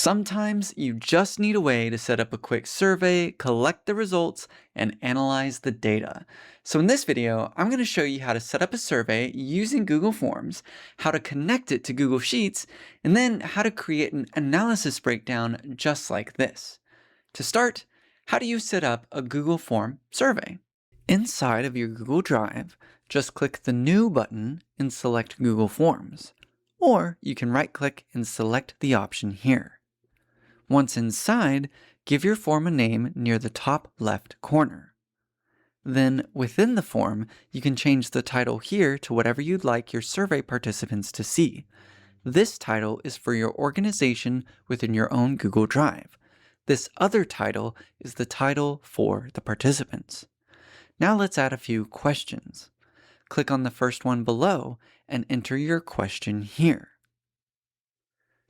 Sometimes you just need a way to set up a quick survey, collect the results, and analyze the data. So in this video, I'm going to show you how to set up a survey using Google Forms, how to connect it to Google Sheets, and then how to create an analysis breakdown just like this. To start, how do you set up a Google Form survey? Inside of your Google Drive, just click the New button and select Google Forms. Or you can right-click and select the option here. Once inside, give your form a name near the top left corner. Then, within the form, you can change the title here to whatever you'd like your survey participants to see. This title is for your organization within your own Google Drive. This other title is the title for the participants. Now let's add a few questions. Click on the first one below and enter your question here.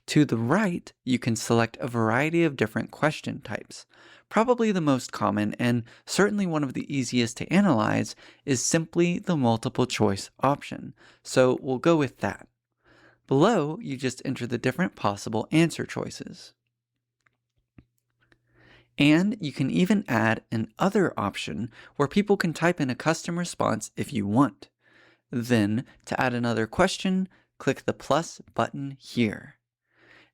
To the right, you can select a variety of different question types. Probably the most common and certainly one of the easiest to analyze is simply the multiple choice option, so we'll go with that. Below, you just enter the different possible answer choices. And you can even add an other option where people can type in a custom response if you want. Then, to add another question, click the plus button here.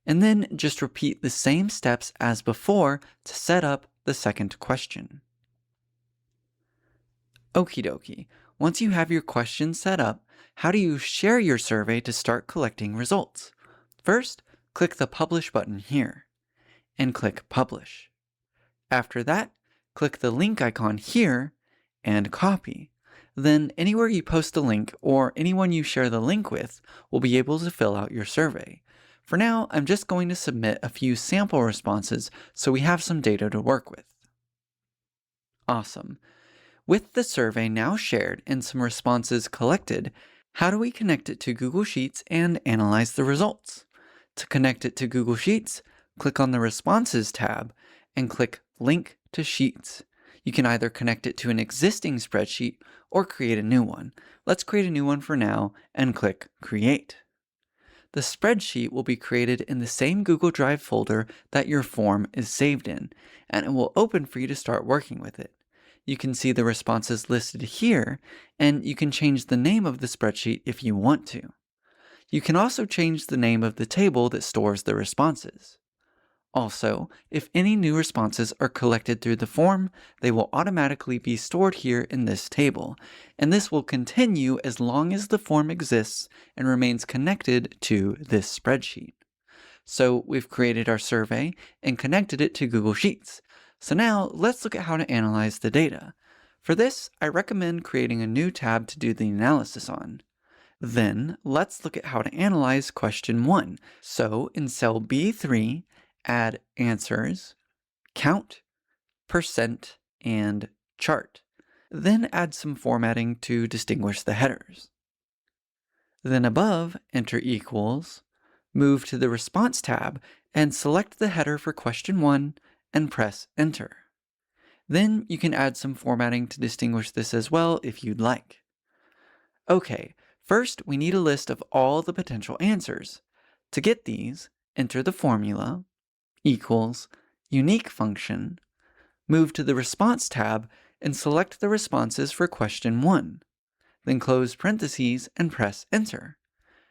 And then just repeat the same steps as before to set up the second question. Okie dokie, once you have your question set up, how do you share your survey to start collecting results? First, click the Publish button here, and click Publish. After that, click the link icon here, and copy. Then anywhere you post a link or anyone you share the link with will be able to fill out your survey. For now, I'm just going to submit a few sample responses so we have some data to work with. Awesome. With the survey now shared and some responses collected, how do we connect it to Google Sheets and analyze the results? To connect it to Google Sheets, click on the Responses tab and click Link to Sheets. You can either connect it to an existing spreadsheet or create a new one. Let's create a new one for now and click Create. The spreadsheet will be created in the same Google Drive folder that your form is saved in, and it will open for you to start working with it. You can see the responses listed here, and you can change the name of the spreadsheet if you want to. You can also change the name of the table that stores the responses. Also, if any new responses are collected through the form, they will automatically be stored here in this table, and this will continue as long as the form exists and remains connected to this spreadsheet. So we've created our survey and connected it to Google Sheets. So now let's look at how to analyze the data. For this, I recommend creating a new tab to do the analysis on. Then let's look at how to analyze question 1. So in cell B3, add answers, count, percent, and chart. Then add some formatting to distinguish the headers. Then above, enter equals, move to the Response tab, and select the header for question 1 and press Enter. Then you can add some formatting to distinguish this as well if you'd like. Okay, first we need a list of all the potential answers. To get these, enter the formula, equals, unique function, move to the Response tab and select the responses for question 1. Then close parentheses and press Enter.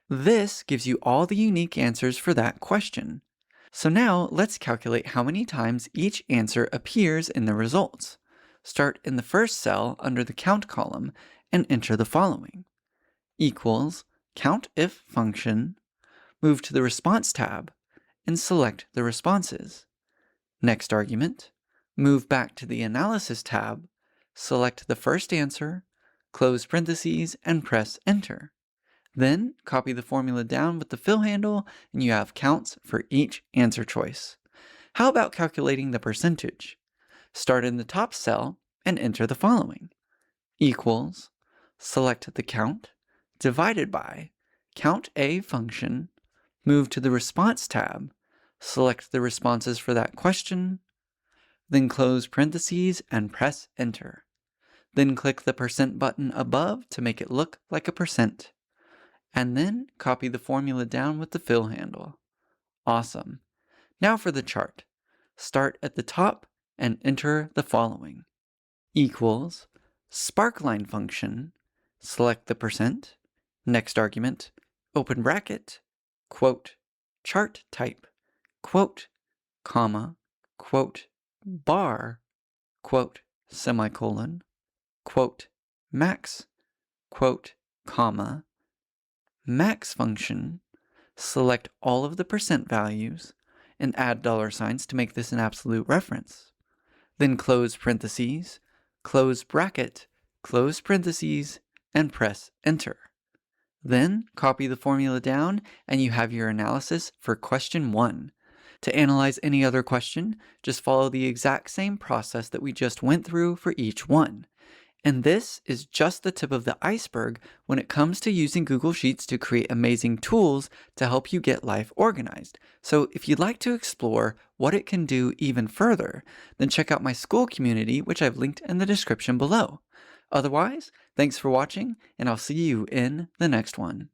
This gives you all the unique answers for that question. So now let's calculate how many times each answer appears in the results. Start in the first cell under the count column and enter the following. Equals, COUNTIF function, move to the Response tab, and select the responses. Next argument, move back to the Analysis tab, select the first answer, close parentheses, and press Enter. Then copy the formula down with the fill handle, and you have counts for each answer choice. How about calculating the percentage? Start in the top cell and enter the following. Equals, select the count, divided by COUNTA function, move to the Response tab, select the responses for that question, then close parentheses and press Enter. Then click the % button above to make it look like a percent. And then copy the formula down with the fill handle. Awesome. Now for the chart. Start at the top and enter the following. Equals, sparkline function, select the percent, next argument, open bracket, quote, chart type, quote, comma, quote, bar, quote, semicolon, quote, max, quote, comma, max function, select all of the percent values, and add dollar signs to make this an absolute reference. Then close parentheses, close bracket, close parentheses, and press enter. Then copy the formula down and you have your analysis for question 1. To analyze any other question, just follow the exact same process that we just went through for each one. And this is just the tip of the iceberg when it comes to using Google Sheets to create amazing tools to help you get life organized. So if you'd like to explore what it can do even further, then check out my school community, which I've linked in the description below. Otherwise, thanks for watching, and I'll see you in the next one.